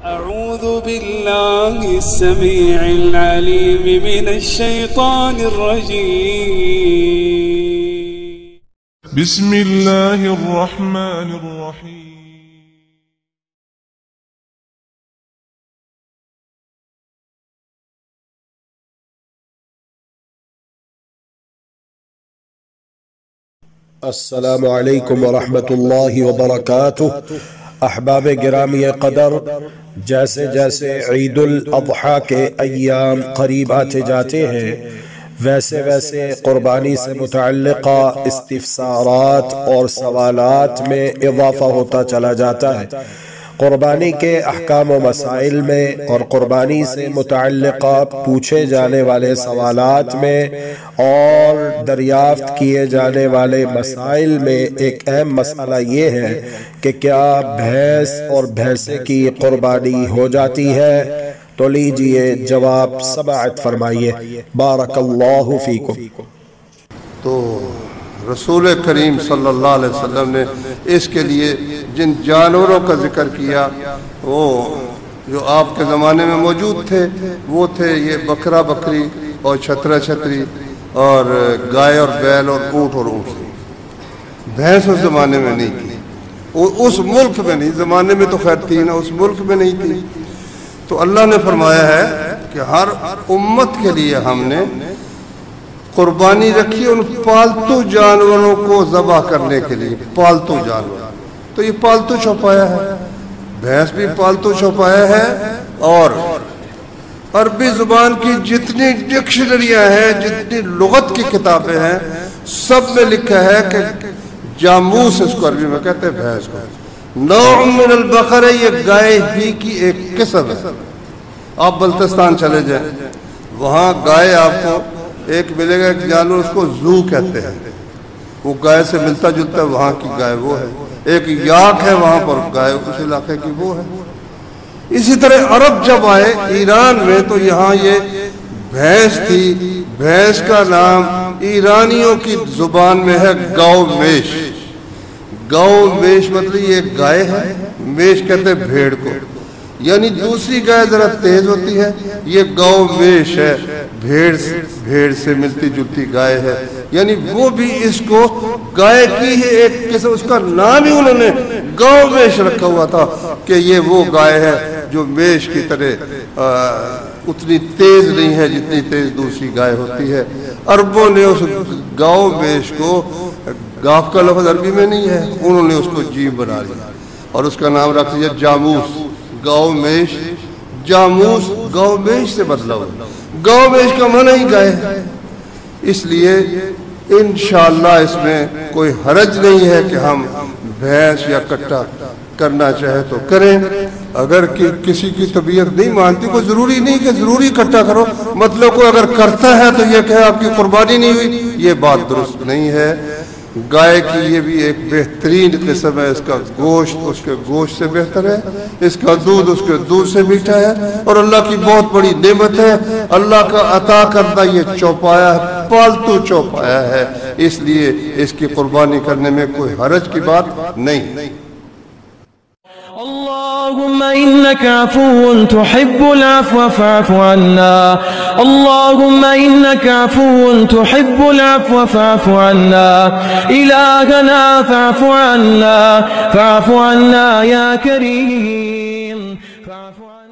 أعوذ بالله السميع العليم من الشيطان الرجيم. بسم الله الرحمن الرحيم. السلام علیکم ورحمۃ اللہ وبرکاتہ۔ احباب گرامی قدر، جیسے جیسے عید الاضحیٰ کے ایام قریب آتے جاتے ہیں، ویسے ویسے قربانی سے متعلقہ استفسارات اور سوالات میں اضافہ ہوتا چلا جاتا ہے۔ قربانی کے احکام و مسائل میں اور قربانی سے متعلقہ پوچھے جانے والے سوالات میں اور دریافت کیے جانے والے مسائل میں ایک اہم مسئلہ یہ ہے کہ کیا بھینس اور بھینسے کی قربانی ہو جاتی ہے؟ تو لیجئے جواب سماعت فرمائیے۔ بارک اللہ فیکم۔ تو رسول کریم صلی اللہ علیہ وسلم نے اس کے لیے جن جانوروں کا ذکر کیا وہ جو آپ کے زمانے میں موجود تھے وہ تھے یہ بکرا بکری اور چھترا چھتری اور گائے اور بیل اور اونٹ اور اونٹنی۔ بھینس اس زمانے میں نہیں تھی، اس ملک میں نہیں، زمانے میں تو خیر تھی نا، اس ملک میں نہیں تھی۔ تو اللہ نے فرمایا ہے کہ ہر امت کے لیے ہم نے قربانی رکھی ان پالتو جانوروں کو ذبح کرنے کے لیے۔ پالتو جانور تو یہ پالتو چوپایا ہے، بھینس بھی پالتو چوپایا ہے، اور عربی زبان کی جتنی ڈکشنریاں ہیں، جتنی لغت کی کتابیں ہیں، سب میں لکھا ہے کہ جاموس، اس کو عربی میں کہتے ہیں بھینس کو، نوع من البقر، یہ گائے ہی کی ایک قسم ہے۔ آپ بلتستان چلے جائیں، وہاں گائے آپ کو ایک ملے گا، ایک جانور اس کو زو کہتے ہیں، وہ گائے سے ملتا جلتا ہے، وہاں کی گائے وہ ہے۔ ایک یاک ہے وہاں پر گائے اس علاقے کی وہ ہے۔ اسی طرح عرب جب آئے ایران میں تو یہاں یہ بھینس تھی، بھینس کا نام ایرانیوں کی زبان میں ہے گاؤ میش۔ گاؤ میش مطلب یہ گائے ہے، میش کہتے ہیں بھیڑ کو، یعنی دوسری گائے ذرا تیز ہوتی ہے، یہ گاؤ میش ہے، بھیڑ سے ملتی جلتی گائے ہے، یعنی وہ بھی اس کو گائے کی ہے ایک قسم، اس کا نام ہی انہوں نے گاؤ میش رکھا ہوا تھا کہ یہ وہ گائے ہے جو میش کی طرح اتنی تیز نہیں ہے جتنی تیز دوسری گائے ہوتی ہے۔ عربوں نے اس گاؤ میش کو، گاف کا لفظ عربی میں نہیں ہے، انہوں نے اس کو جیم بنا لیا اور اس کا نام رکھ دیا جاموس۔ گاؤ میش، جاموس گاؤ میش سے بدلا ہوا، گاؤ میش کا معنی ہی گائے ہے۔ اس لیے انشاءاللہ اس میں کوئی حرج نہیں ہے کہ ہم بھینس یا کٹا کرنا چاہے تو کریں۔ اگر کسی کی طبیعت نہیں مانتی، کوئی ضروری نہیں کہ ضروری کٹا کرو، مطلب کوئی اگر کرتا ہے تو یہ کہ آپ کی قربانی نہیں ہوئی، یہ بات درست نہیں ہے۔ گائے کی یہ بھی ایک بہترین قسم ہے، اس کا گوشت اس کے گوشت سے بہتر ہے، اس کا دودھ اس کے دودھ سے میٹھا ہے، اور اللہ کی بہت بڑی نعمت ہے، اللہ کا عطا کردہ یہ چوپایا ہے، پالتو چوپایا ہے، اس لیے اس کی قربانی کرنے میں کوئی حرج کی بات نہیں۔ اللهم إنك عفو تحب العفو فاعف عنا، اللهم إنك عفو تحب العفو فاعف عنا، إلهنا فاعف عنا، فاعف عنا يا كريم، فاعف عنا.